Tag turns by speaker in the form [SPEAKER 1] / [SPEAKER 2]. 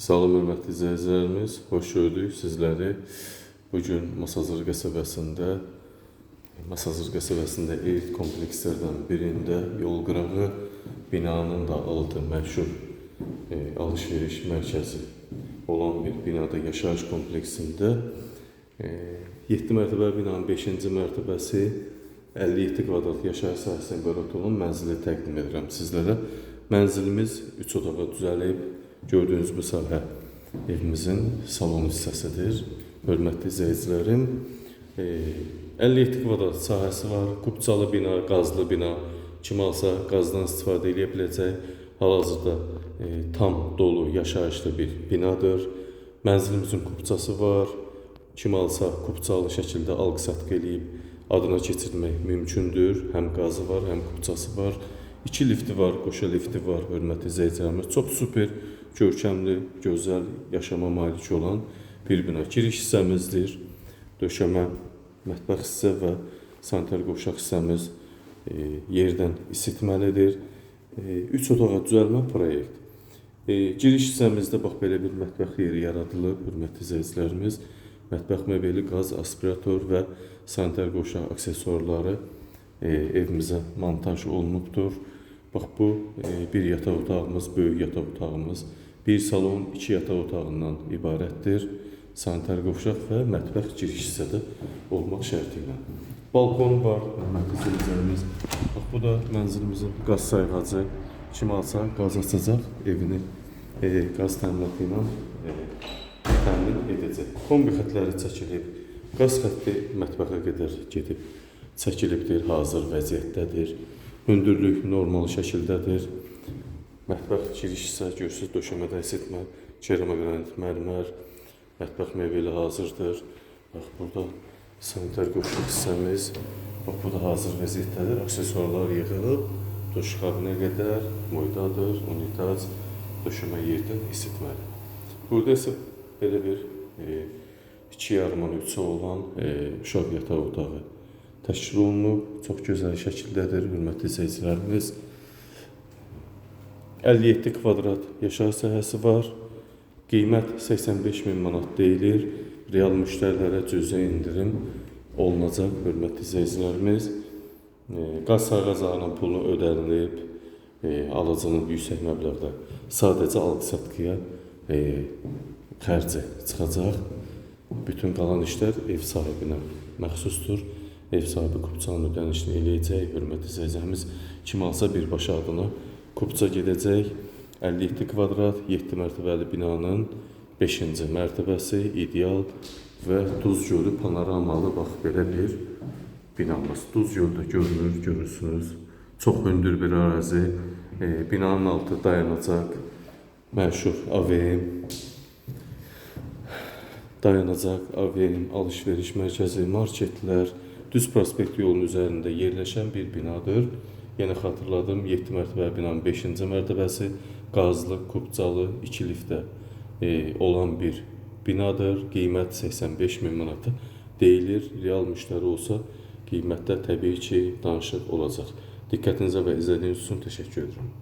[SPEAKER 1] Salam hörmətli izləyicilərimiz, xoş gördük sizləri. Bugün Masazır qəsəbəsində elit komplekslərdən birində yol qırağı binanın da altı məşhur alış-veriş mərkəzi olan bir binada yaşayış kompleksində 7 mərtəbəli binanın 5-ci mərtəbəsi 57 kvadrat yaşayış sahəsinə ibarət olan mənzili təqdim edirəm sizlərə. Mənzilimiz 3 odağa düzəlib. Gördüyünüz bu sahə evimizin salon hissəsidir. Hörmətli izləyicilərim, 57 kvadrat sahəsi var. Kubcalı bina, qazlı bina, kim alsa qazdan istifadə edə biləcək. Hal-hazırda tam dolu yaşayışlı bir binadır. Mənzilimizin kubcası var. Kim alsa kubcalı şəkildə alqı-satqı eləyib adına keçirmək mümkündür. Həm qazı var, həm kubcası var. 2 lifti var, qoşa lifti var, hörmətli izləyicilərimiz. Çox super, görkəmli, gözəl yaşama malik olan bir bina. Giriş hissəmizdir. Döşəmə, mətbəx hissə və sanitar qovşaq hissəmiz yerdən isitməlidir. 3 otağa düzəlmə proyekt. Giriş hissəmizdə bax belə bir mətbəx yeri yaradılıb, hörmətli izləyicilərimiz. Mətbəx mebeli, qaz, aspirator və sanitar qovşaq aksesuarları evimizə montaj olunubdur. Bax bu bir yataq otağımız, böyük yataq otağımız, bir salon, 2 yataq otağından ibarətdir. Sanitar qovşaq və mətbəx giriş hissədə olmaq şərti ilə. Balkon var, hörmətli izləyicilərimiz. Bax bu da mənzilimizin qaz sayğacı. Kim alsa qaz açacaq, evini qaz təminatı ilə təmin edəcək. Kombi xətləri çəkilib, qaz xətti mətbəxə qədər gedib çəkilibdir, hazır vəziyyətdədir. Hündürlük normal şəkildədir. Mətbəx giriş hissə görürsünüz, döşəmədə isitmə, keramogranit mərmər, mətbəx mebeli hazırdır. Bax burada sanitar qovşaq hissəmiz, bax bu da hazır vəziyyətdədir. Aksesuarlar yığılıb, duş kabinə qədər, moydadır, unitaz, döşəmə yerdən isitməli. Burada isə belə bir 2,5 olan uşaq yataq otağı təşkil olunub, çox gözəl şəkildədir, hörmətli izləyicilərimiz. 57 kvadrat yaşayış sahəsi var. Qiymət 85.000 manat deyilir. Real müştərilərə cüzi indirim olunacaq, hörmətli izləyicilərimiz. Qaz sayğaclarının pulu ödənilib, alıcının yüksək məbləğdə sadəcə alqı-satqıya xərci çıxacaq. Bütün qalan işlər ev sahibinə məxsusdur. Ev sahibi kubcanın ödənişini eləyəcək, hörmətli izləyicilərimiz. Kim alsa birbaşa adına kubca gedəcək. 57 kvadrat, 7 mərtəbəli binanın 5-ci mərtəbəsi ideal və Duz gölü panoramalı bax belə bir binamız. Duz göldə görünür, görürsünüz. Çox hündür bir ərazi. Binanın altı dayanacaq. Məşhur AVM. Dayanacaq, AVM, alış-veriş mərkəzi, marketlər, Düz prospekt yolunun üzərində yerləşən bir binadır. Yenə xatırladım, 7 mərtəbəli binanın 5-ci mərtəbəsi qazlı, kubcalı, 2 liftdə olan bir binadır. Qiymət 85.000 manata deyilir. Real müştəri olsa qiymətdə təbii ki danışıq olacaq. Diqqətinizə və izlədiyiniz üçün təşəkkür edirəm.